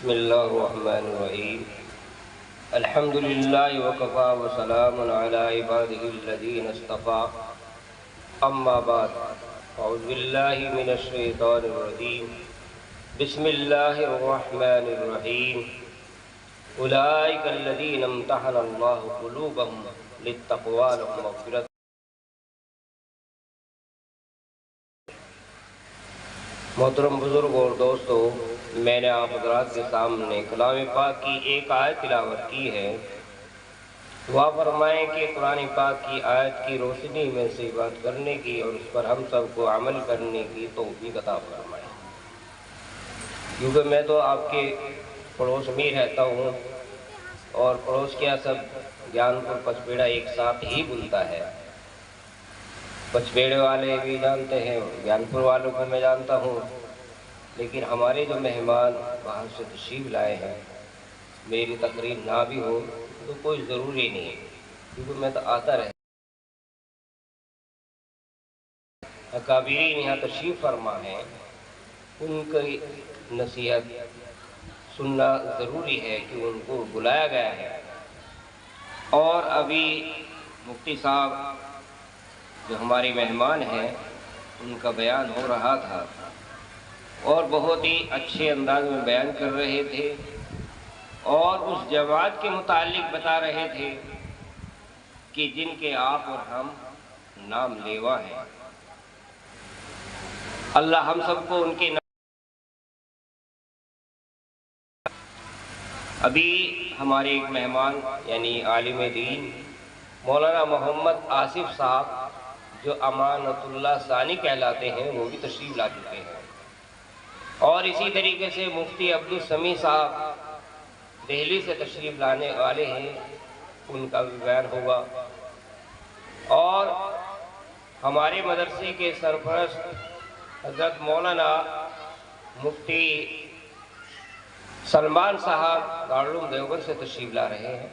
بسم اللہ الرحمن الرحیم الحمد للہ وکفا وسلام علی عباده الذین اصطفى اما بعد اعوذ باللہ من الشیطان الرجیم بسم اللہ الرحمن الرحیم اولئک الذین امتحن اللہ قلوبهم للتقوی لهم مغفرۃ۔ محترم بزرگ اور دوستو، میں نے آپ حضرات کے سامنے کلام پاک کی ایک آیت تلاوت کی ہے۔ دعا فرمائیں کہ قرآن پاک کی آیت کی روشنی میں سے بات کرنے کی اور اس پر ہم سب کو عمل کرنے کی توفیق عطا فرمائیں، کیونکہ میں تو آپ کے پڑوس میں رہتا ہوں اور پڑوس کیا سب گیان پور پچپیڑا ایک ساتھ ہی بولتا ہے۔ پچپیڑے والے بھی جانتے ہیں، گیان پور والوں کو میں جانتا ہوں، لیکن ہمارے جو مہمان باہر سے تشریف لائے ہیں، میری تقریر نہ بھی ہو تو کوئی ضروری نہیں ہے، کیونکہ میں تو آتا رہتا۔ اکابرین یہاں تشریف فرما ہے، ان کی نصیحت سننا ضروری ہے کہ ان کو بلایا گیا ہے۔ اور ابھی مفتی صاحب جو ہمارے مہمان ہیں، ان کا بیان ہو رہا تھا اور بہت ہی اچھے انداز میں بیان کر رہے تھے اور اس جماعت کے متعلق بتا رہے تھے کہ جن کے آپ اور ہم نام لیوا ہیں۔ اللہ ہم سب کو ان کے نام۔ ابھی ہمارے ایک مہمان یعنی عالم دین مولانا محمد آصف صاحب جو امانت اللہ ثانی کہلاتے ہیں، وہ بھی تشریف لا چکے ہیں، اور اسی طریقے سے مفتی عبدالسمیع صاحب دہلی سے تشریف لانے والے ہیں، ان کا بھی بیان ہوگا۔ اور ہمارے مدرسے کے سرپرست حضرت مولانا مفتی سلمان صاحب دارالعلوم دیوبند سے تشریف لا رہے ہیں،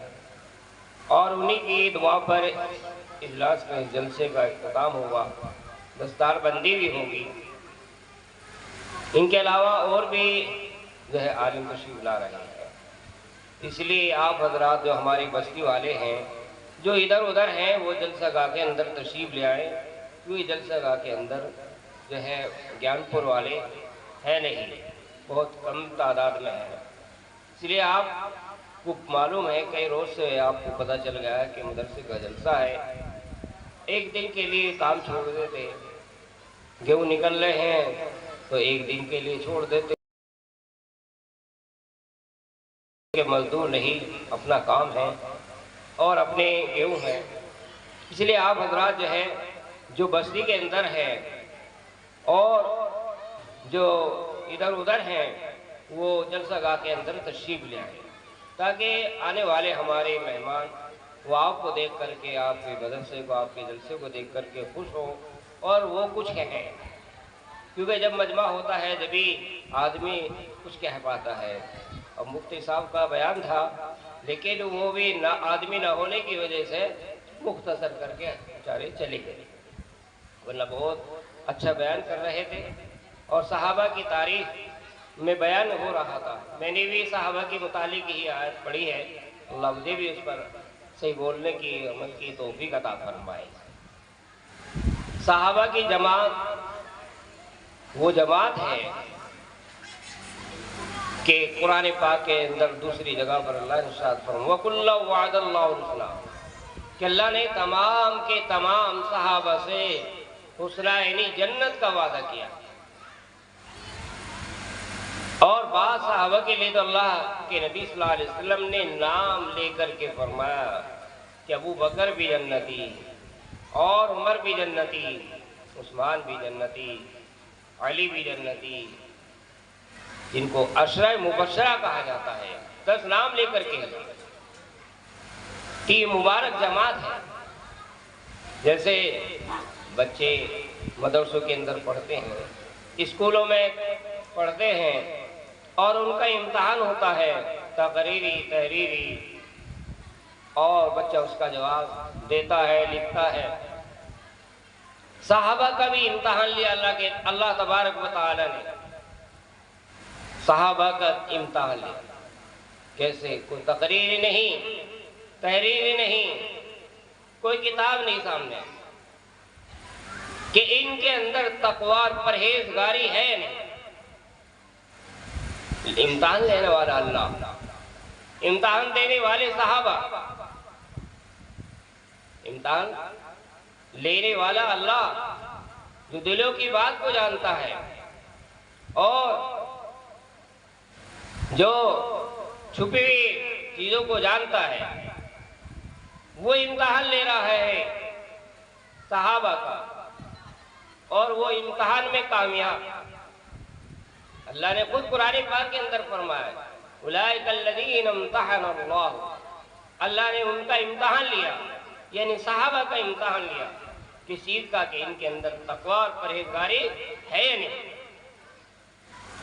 اور انہی کی دعا پر اجلاس میں جلسے کا اختتام ہوگا، دستار بندی بھی ہوگی۔ ان کے علاوہ اور بھی جو ہے عالم تشریف لا رہے ہیں، اس لیے آپ حضرات جو ہماری بستی والے ہیں، جو ادھر ادھر ہیں، وہ جلسہ گاہ کے اندر تشریف لے آئیں، کیونکہ جلسہ گاہ کے اندر جو ہے گیان پور والے ہیں نہیں، بہت کم تعداد میں ہیں۔ اس لیے آپ کو معلوم ہے کئی روز سے آپ کو پتہ چل گیا ہے کہ مدرسے کا جلسہ ہے، ایک دن کے لیے کام چھوڑ دیتے، گیہوں نکل رہے ہیں تو ایک دن کے لیے چھوڑ دیتے کہ مزدور نہیں، اپنا کام ہے اور اپنے گیہوں ہیں۔ اس لیے آپ حضرات جو ہے جو بستی کے اندر ہیں اور جو ادھر ادھر ہیں، وہ جلسہ گاہ کے اندر تشریف لے آئیں، تاکہ آنے والے ہمارے مہمان وہ آپ کو دیکھ کر کے، آپ کے مدرسے کو، آپ کے جلسے کو دیکھ کر کے خوش ہوں اور وہ کچھ کہیں، کیونکہ جب مجمع ہوتا ہے جبھی آدمی کچھ کہہ پاتا ہے۔ اب مفتی صاحب کا بیان تھا، لیکن وہ بھی نہ آدمی نہ ہونے کی وجہ سے مختصر کر کے بیچارے چلے گئے، ورنہ بہت اچھا بیان کر رہے تھے اور صحابہ کی تاریخ میں بیان ہو رہا تھا۔ میں نے بھی صحابہ کے متعلق ہی آیت پڑھی ہے، اللہ مجھے بھی اس پر صحیح بولنے کی، عمل کی توفیق عطا فرمائے۔ صحابہ کی جماعت وہ جماعت ہے کہ قرآن پاک کے اندر دوسری جگہ پر اللہ نے ارشاد فرمایا وَكُلًّا وَعَدَ اللَّهُ الْحُسْنَىٰ، کہ اللہ نے تمام کے تمام صحابہ سے حسنہ یعنی جنت کا وعدہ کیا، اور بعض صحابہ کے لیے تو اللہ کے نبی صلی اللہ علیہ وسلم نے نام لے کر کے فرمایا کہ ابو بکر بھی جنتی اور عمر بھی جنتی، عثمان بھی جنتی، علی بھی جنتی، جن کو عشرہ مبشرہ کہا جاتا ہے، 10 نام لے کر کے یہ مبارک جماعت ہے۔ جیسے بچے مدرسوں کے اندر پڑھتے ہیں، اسکولوں میں پڑھتے ہیں، اور ان کا امتحان ہوتا ہے تقریری، تحریری، اور بچہ اس کا جواب دیتا ہے، لکھتا ہے۔ صحابہ کا بھی امتحان لیا اللہ تبارک و تعالی نے، صحابہ کا امتحان لیا. کیسے؟ کوئی تقریر نہیں، تحریر نہیں، کوئی کتاب نہیں سامنے کہ ان کے اندر تقوی اور پرہیزگاری ہے نہیں. امتحان لینے والا اللہ، امتحان دینے والے صحابہ، امتحان لینے والا اللہ جو دلوں کی بات کو جانتا ہے اور جو چھپی ہوئی چیزوں کو جانتا ہے، وہ امتحان لے رہا ہے صحابہ کا، اور وہ امتحان میں کامیاب. اللہ نے خود قرآن پاک کے اندر فرمایا اولئک الذین امتحن اللہ، اللہ نے ان کا امتحان لیا، یعنی صحابہ کا امتحان لیا کس چیز کا؟ کہ ان کے اندر تقوی اور پرہیزگاری ہے یا نہیں.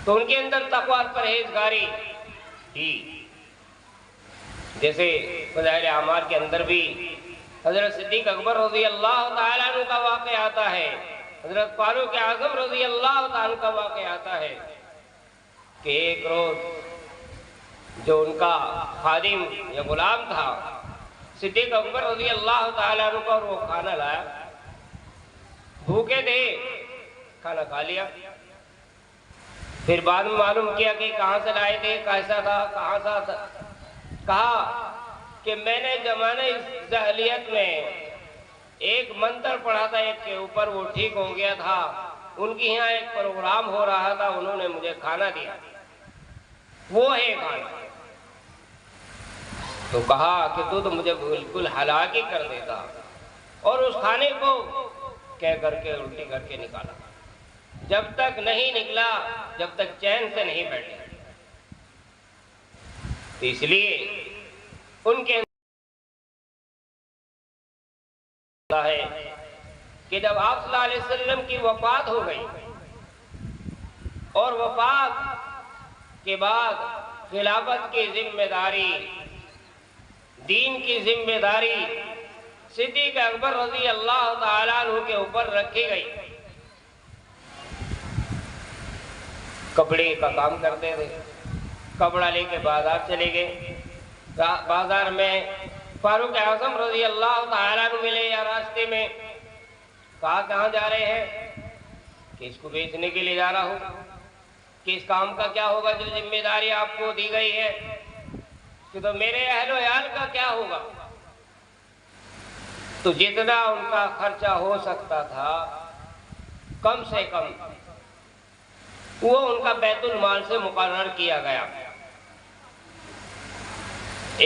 تو ان کے اندر تقوی اور پرہیزگاری تھی. جیسے فضائل اعمال کے اندر بھی حضرت صدیق اکبر رضی اللہ تعالیٰ عنہ کا واقعہ آتا ہے، حضرت فاروق اعظم رضی اللہ تعالیٰ عنہ کا واقعہ آتا ہے کہ ایک روز جو ان کا خادم یا غلام تھا صدیق اکبر رضی اللہ تعالیٰ عنہ پر، وہ کھانا لایا، بھوکے تھے، کھانا کھا لیا. پھر بعد میں معلوم کیا کہ کہاں سے لائے تھے، کیسا تھا، کہاں سا تھا. کہا کہ میں نے زمانہ جاہلیت میں ایک منتر پڑھا تھا ایک کے اوپر، وہ ٹھیک ہو گیا تھا، ان کی یہاں ایک پروگرام ہو رہا تھا، انہوں نے مجھے کھانا دیا، وہ ہے کھانا. تو کہا کہ تو مجھے بالکل ہلاکی کر دیتا، اور اس کھانے کو کہہ کر کے الٹی کر کے نکالا. جب تک نہیں نکلا، جب تک چین سے نہیں بیٹھے. تو اس لیے ان کے ہے کہ جب آپ صلی اللہ علیہ وسلم کی وفات ہو گئی، اور وفات کے بعد خلافت کی ذمہ داری، دین کی ذمہ داری صدیق اکبر رضی اللہ تعالیٰ عنہ کے اوپر رکھی گئی. کپڑے کا کام کرتے تھے، کپڑا لے کے بازار چلے گئے. بازار میں فاروق اعظم رضی اللہ تعالیٰ عنہ ملے یا راستے میں. کہا کہاں جا رہے ہیں؟ کہ اس کو بیچنے کے لیے جا رہا ہوں. کہ اس کام کا کیا ہوگا جو ذمہ داری آپ کو دی گئی ہے؟ کہ تو میرے اہل و عیال کا کیا ہوگا؟ تو جتنا ان کا خرچہ ہو سکتا تھا کم سے کم وہ ان کا بیت المال سے مقرر کیا گیا.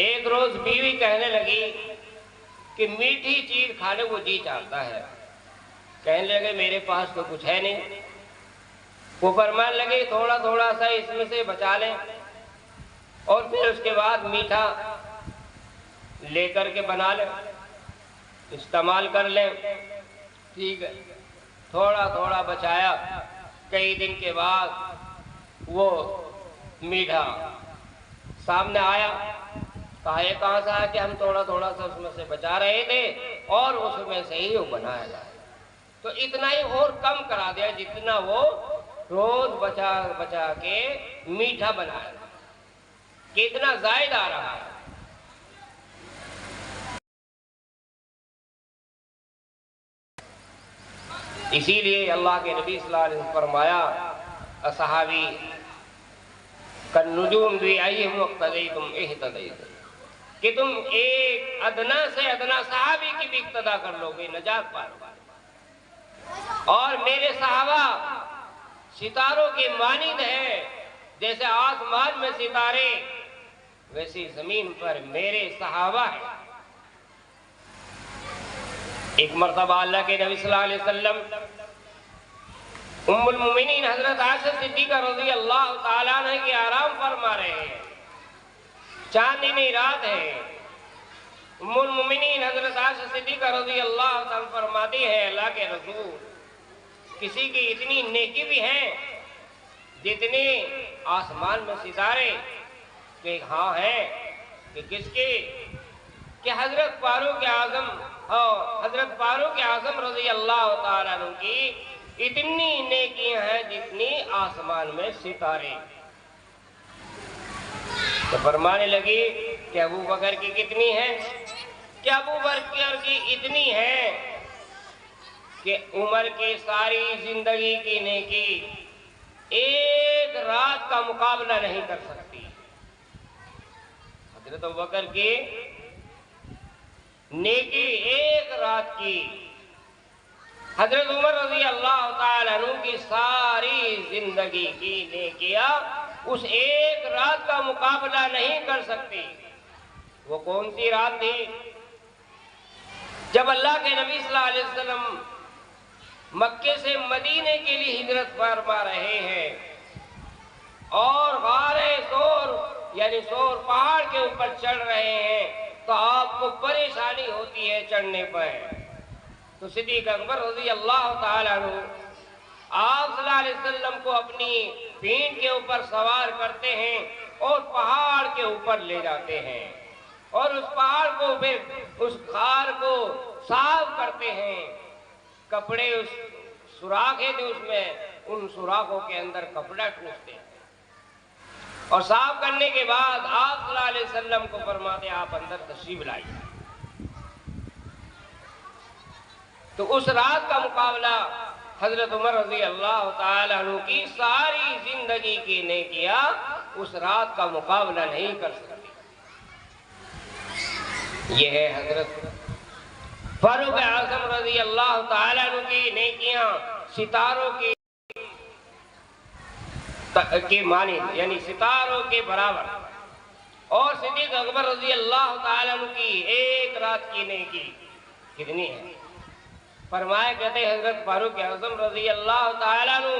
ایک روز بیوی کہنے لگی کہ میٹھی چیز کھانے کو جی چاہتا ہے. کہنے لگے میرے پاس تو کچھ ہے نہیں. وہ فرمانے لگے تھوڑا تھوڑا سا اس میں سے بچا لیں، اور پھر اس کے بعد میٹھا لے کر کے بنا لیں، استعمال کر لیں. ٹھیک ہے. تھوڑا تھوڑا بچایا. کئی دن کے بعد وہ میٹھا سامنے آیا. کہا یہ کہاں سے آیا؟ کہ ہم تھوڑا تھوڑا سا اس میں سے بچا رہے تھے اور اس میں سے ہی وہ بنایا جائے. تو اتنا ہی اور کم کرا دیا جتنا وہ روز بچا بچا کے میٹھا بنایا. کتنا زائد آ رہا ہے. اسی لیے اللہ کے نبی صلی اللہ علیہ وسلم فرمایا اصحابی کالنجوم بأیہم اقتدیتم اہتدیتم، کہ تم ایک ادنا سے ادنا صحابی کی بھی اقتدا کر لو گے نجات پا لو گے. اور میرے صحابہ ستاروں کے مانند ہیں، جیسے آسمان میں ستارے ویسی زمین پر میرے صحابہ ہیں. ایک مرتبہ اللہ کے نبی صلی اللہ علیہ وسلم ام المومنین حضرت عائشہ صدیقہ رضی اللہ تعالیٰ عنہ کی آرام فرما رہے ہیں. چاندنی رات ہے. ام المومنین حضرت عائشہ صدیقہ رضی اللہ تعالیٰ فرماتی ہے اللہ کے رسول کسی کی اتنی نیکی بھی ہے جتنی آسمان میں ستارے. کہ ہاں ہے. کہ کس کی؟ کہ حضرت فاروق اعظم رضی اللہ تعالیٰ عنہ کی اتنی نیکیاں ہیں جتنی آسمان میں ستارے. تو فرمانے لگی کہ ابو بکر کی کتنی ہے؟ کہ ابو بکر کی اتنی ہے کہ عمر کی ساری زندگی کی نیکی ایک رات کا مقابلہ نہیں کر سکتی۔ حضرت ابو بکر کی نیکی ایک رات کی حضرت عمر رضی اللہ تعالیٰ عنہ کی ساری زندگی کی نیکیاں اس ایک رات کا مقابلہ نہیں کر سکتی۔ وہ کون سی رات تھی؟ جب اللہ کے نبی صلی اللہ علیہ وسلم مکے سے مدینے کے لیے ہجرت فرما رہے ہیں اور غار ثور یعنی ثور پہاڑ کے اوپر چڑھ رہے ہیں تو آپ کو پریشانی ہوتی ہے چڑھنے پر، تو صدیق اکبر رضی اللہ تعالیٰ عنہ آپ صلی اللہ علیہ وسلم کو اپنی پینڈ کے اوپر سوار کرتے ہیں اور پہاڑ کے اوپر لے جاتے ہیں اور اس پہاڑ کو پھر اس غار کو صاف کرتے ہیں۔ کپڑے اس سوراخیں تھے اس میں، ان سوراخوں کے اندر کپڑا ٹھوستے ہیں اور صاف کرنے کے بعد آپ صلی اللہ علیہ وسلم کو فرماتے آپ اندر تشریف لائیے۔ تو اس رات کا مقابلہ حضرت عمر رضی اللہ تعالیٰ عنہ کی ساری زندگی کی نیکیاں اس رات کا مقابلہ نہیں کر سکتی۔ یہ ہے حضرت فاروق اعظم رضی اللہ تعالیٰ عنہ کی نیکیاں ستاروں کے مانند یعنی ستاروں کے برابر، اور صدیق اکبر رضی اللہ تعالیٰ عنہ کی ایک رات کی نیکی کتنی ہے؟ فرمایا کہتے حضرت فاروق اعظم رضی اللہ تعالیٰ عنہ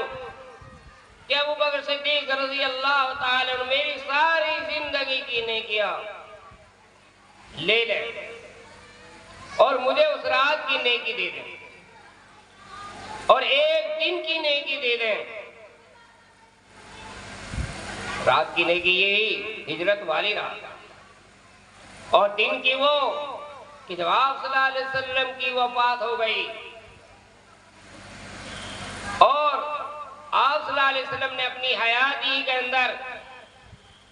کہ ابو بکر صدیق رضی اللہ تعالیٰ عنہ میری ساری زندگی کی نیکیاں لے لیں اور مجھے اس رات کی نیکی دے دیں اور ایک دن کی نیکی دے دیں۔ رات کی نیکی یہی ہجرت والی رات، اور دن کی وہ کہ جب آپ صلی اللہ علیہ وسلم کی وفات ہو گئی اور آپ صلی اللہ علیہ وسلم نے اپنی حیاتی کے اندر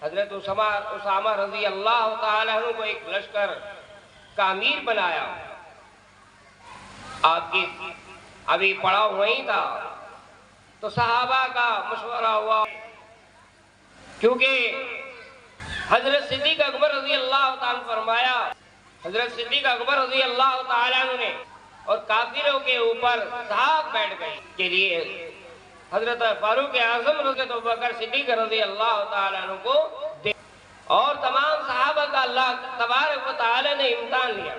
حضرت اسامہ رضی اللہ تعالیٰ عنہ کو ایک لشکر کا امیر بنایا۔ آپ کی ابھی پڑاؤ وہیں تھا تو صحابہ کا مشورہ ہوا، کیونکہ حضرت صدیق اکبر رضی اللہ تعالیٰ فرمایا حضرت صدیق اکبر رضی اللہ تعالیٰ عنہ نے اور کافروں کے اوپر دھاک بیٹھ گئی کے لیے حضرت فاروق اعظم حضرت ابوبکر صدیق رضی اللہ تعالیٰ عنہ کو دے اور تمام صحابہ کا اللہ تبارک و تعالیٰ نے امتحان لیا۔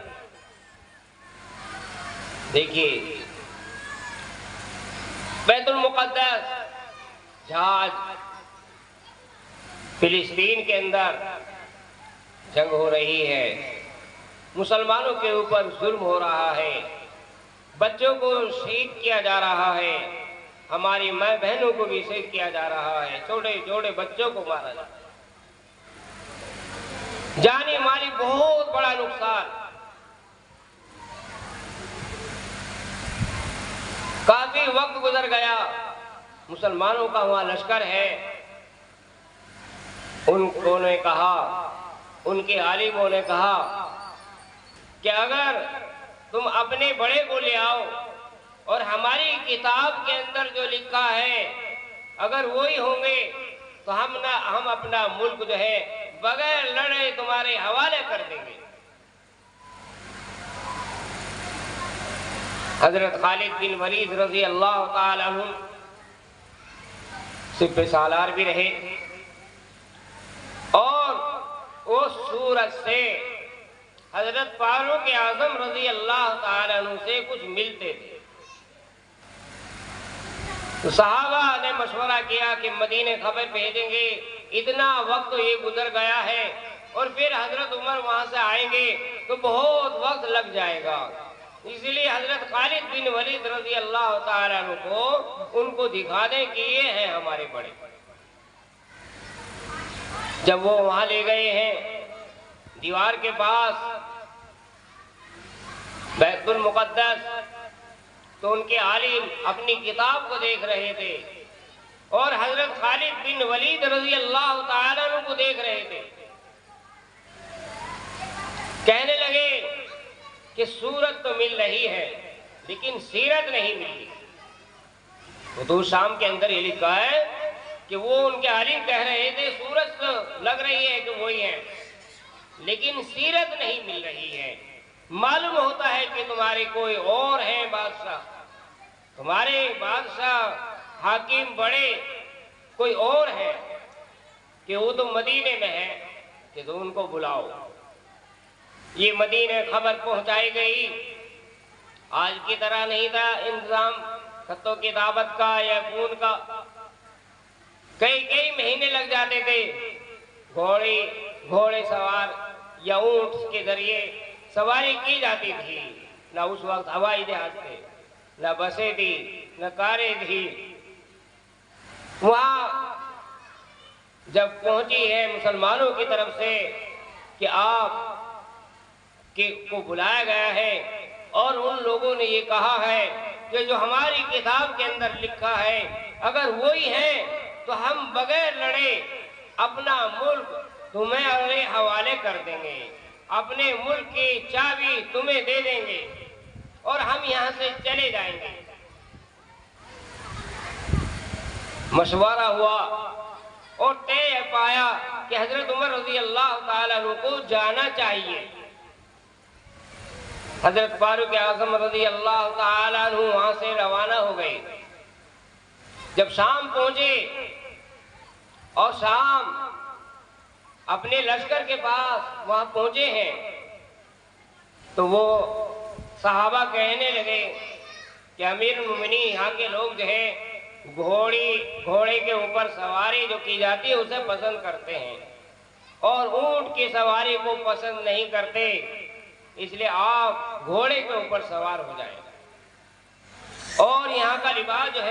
دیکھیے بیت المقدس جہاں فلسطین کے اندر جنگ ہو رہی ہے، مسلمانوں کے اوپر ظلم ہو رہا ہے، بچوں کو شہید کیا جا رہا ہے، ہماری ماں بہنوں کو بھی شہید کیا جا رہا ہے، چھوٹے چھوٹے بچوں کو مارا جا رہا ہے، جانی مالی بہت بڑا نقصان۔ کافی وقت گزر گیا، مسلمانوں کا وہاں لشکر ہے، انہوں نے کہا، ان کے عالموں نے کہا کہ اگر تم اپنے بڑے کو لے آؤ اور ہماری کتاب کے اندر جو لکھا ہے اگر وہی ہوں گے تو ہم اپنا ملک جو ہے بغیر لڑے تمہارے حوالے کر دیں گے۔ حضرت خالد بن ولید رضی اللہ تعالی عنہ سپہ سالار بھی رہے اور اس صورت سے حضرت فاروق اعظم رضی اللہ تعالی عنہ سے کچھ ملتے تھے۔ تو صحابہ نے مشورہ کیا کہ مدینے خبر بھیجیں گے، اتنا وقت یہ گزر گیا ہے اور پھر حضرت عمر وہاں سے آئیں گے تو بہت وقت لگ جائے گا، اس لیے حضرت خالد بن ولید رضی اللہ تعالیٰ عنہ کو ان کو دکھا دیں کہ یہ ہیں ہمارے بڑے۔ جب وہ وہاں لے گئے ہیں دیوار کے پاس بیت المقدس، تو ان کے عالم اپنی کتاب کو دیکھ رہے تھے اور حضرت خالد بن ولید رضی اللہ تعالیٰ عنہ کو دیکھ رہے تھے۔ کہنے لگے کہ صورت تو مل رہی ہے لیکن سیرت نہیں ملی۔ فتوح شام کے اندر یہ لکھا ہے کہ وہ ان کے عالم کہہ رہے تھے صورت تو لگ رہی ہے کہ وہی ہے لیکن سیرت نہیں مل رہی ہے۔ معلوم ہوتا ہے کہ تمہارے کوئی اور ہیں بادشاہ، تمہارے بادشاہ حاکم بڑے کوئی اور ہے کہ وہ تو مدینے میں ہے کہ تم ان کو بلاؤ۔ یہ مدینے خبر پہنچائی گئی۔ آج کی طرح نہیں تھا انتظام خطوں کی دعوت کا یا فون کا، کئی مہینے لگ جاتے تھے۔ گھوڑے سوار یا اونٹ کے ذریعے سواری کی جاتی تھی۔ نہ اس وقت ہوائی جہاز تھے، نہ بسیں تھی، نہ کاریں تھی۔ وہاں جب پہنچی ہے مسلمانوں کی طرف سے کہ آپ کو بلایا گیا ہے اور ان لوگوں نے یہ کہا ہے کہ جو ہماری کتاب کے اندر لکھا ہے اگر وہی ہے تو ہم بغیر لڑے اپنا ملک تمہیں حوالے کر دیں گے، اپنے ملک کی چابی تمہیں دے دیں گے اور ہم یہاں سے چلے جائیں گے۔ مشورہ ہوا اور طے پایا کہ حضرت عمر رضی اللہ تعالیٰ عنہ کو جانا چاہیے۔ حضرت فاروق اعظم رضی اللہ تعالیٰ عنہ وہاں سے روانہ ہو گئے۔ جب شام پہنچے اور شام اپنے لشکر کے پاس وہاں پہنچے ہیں تو وہ صحابہ کہنے لگے کہ امیر المومنین یہاں کے لوگ جو ہے گھوڑے کے اوپر سواری جو کی جاتی ہے اسے پسند کرتے ہیں اور اونٹ کی سواری کو پسند نہیں کرتے، اس لیے آپ گھوڑے کے اوپر سوار ہو جائیں۔ اور یہاں کا لباس جو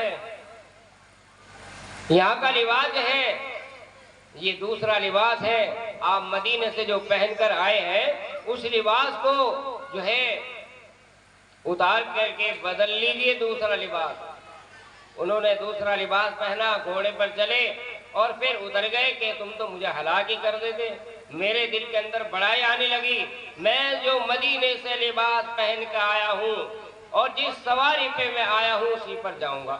ہے یہ دوسرا لباس ہے، آپ مدینے سے جو پہن کر آئے ہیں اس لباس کو جو ہے اتار کر کے بدل لیجئے دوسرا لباس۔ انہوں نے دوسرا لباس پہنا، گھوڑے پر چلے اور پھر اتر گئے کہ تم تو مجھے ہلاک ہی کر دیتے۔ میرے دل کے اندر بڑائی آنے لگی، میں جو مدینے سے لباس پہن کے آیا ہوں اور جس سواری پہ میں آیا ہوں اسی پر جاؤں گا۔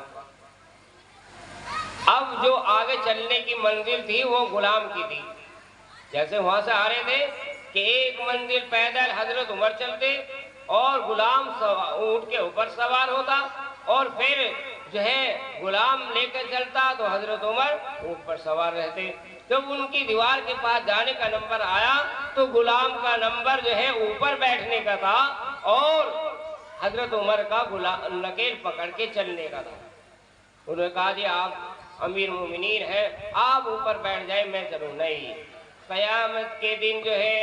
اب جو آگے چلنے کی منزل تھی وہ غلام کی تھی۔ جیسے وہاں سے آ رہے تھے کہ ایک منزل پیدل حضرت عمر چلتے اور غلام اونٹ کے اوپر سوار ہوتا اور پھر جو ہے غلام لے کر چلتا تو حضرت عمر اونٹ پر سوار رہتے۔ جب ان کی دیوار کے پاس جانے کا نمبر آیا تو غلام کا نمبر جو ہے اوپر بیٹھنے کا تھا اور حضرت عمر کا نکیل پکڑ کے چلنے کا تھا۔ انہوں نے کہا جی آپ امیر مومنین ہیں، آپ اوپر بیٹھ جائیں، میں چلوں نہیں۔ قیامت کے دن جو ہے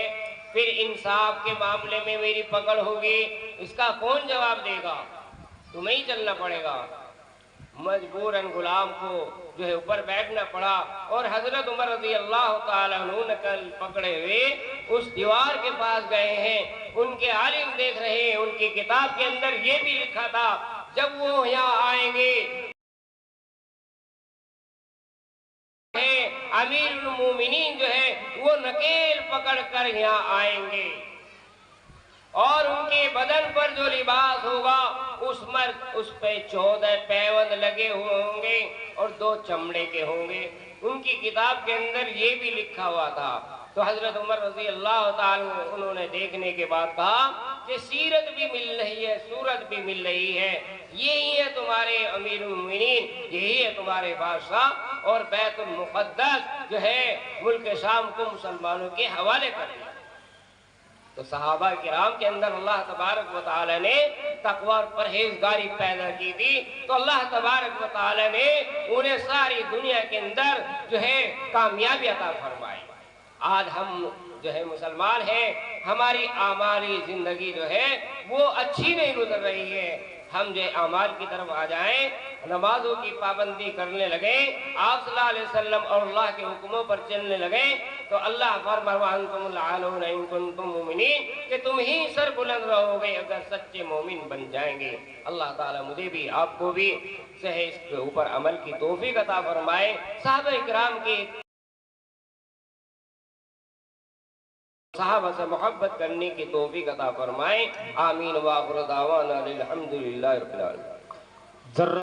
پھر انصاف کے معاملے میں میری پکڑ ہوگی، اس کا کون جواب دے گا؟ تمہیں ہی چلنا پڑے گا۔ مجبوراً غلام کو جو ہے اوپر بیٹھنا پڑا اور حضرت عمر رضی اللہ تعالیٰ عنہ نکل پکڑے ہوئے اس دیوار کے پاس گئے ہیں۔ ان کے عالم دیکھ رہے ہیں، ان کی کتاب کے اندر یہ بھی لکھا تھا جب وہ یہاں آئیں گے امیر المومنین جو ہے وہ نکیل پکڑ کر یہاں آئیں گے اور ان کے بدن پر جو لباس ہوگا اس پہ 14 پیوند لگے ہوئے ہوں گے اور 2 چمڑے کے ہوں گے۔ ان کی کتاب کے اندر یہ بھی لکھا ہوا تھا۔ تو حضرت عمر رضی اللہ تعالیٰ انہوں نے دیکھنے کے بعد کہا کہ سیرت بھی مل رہی ہے، صورت بھی مل رہی ہے، یہی ہے تمہارے امیر المومنین، یہی ہے تمہارے بادشاہ، اور بیت المقدس جو ہے ملک شام کو مسلمانوں کے حوالے کر دیا۔ تو صحابہ کرام کے اندر اللہ تبارک و تعالی نے تقوی اور پرہیزگاری پیدا کی تھی، تو اللہ تبارک و تعالی نے انہیں ساری دنیا کے اندر جو ہے کامیابی عطا فرمائی۔ آج ہم جو ہے مسلمان ہیں، ہماری اعمالی زندگی جو ہے وہ اچھی نہیں گزر رہی ہے۔ ہم جو اعمال کی طرف آ جائیں، نمازوں کی پابندی کرنے لگیں، آپ صلی اللہ علیہ وسلم اور اللہ کے حکموں پر چلنے لگیں، تو اللہ فرمایا وَأَنْتُمُ الْأَعْلَوْنَ إِن كُنتُم مُؤْمِنِينَ کہ تم ہی سر بلند رہو گے اگر سچے مومن بن جائیں گے۔ اللہ تعالیٰ مجھے بھی آپ کو بھی اس کے اوپر عمل کی توفیق عطا فرمائے۔ صحابہ کرام کی صحابہ سے محبت کرنے کی توفیق عطا فرمائے. آمین. وآخر دعوانا الحمدللہ رب العالمین.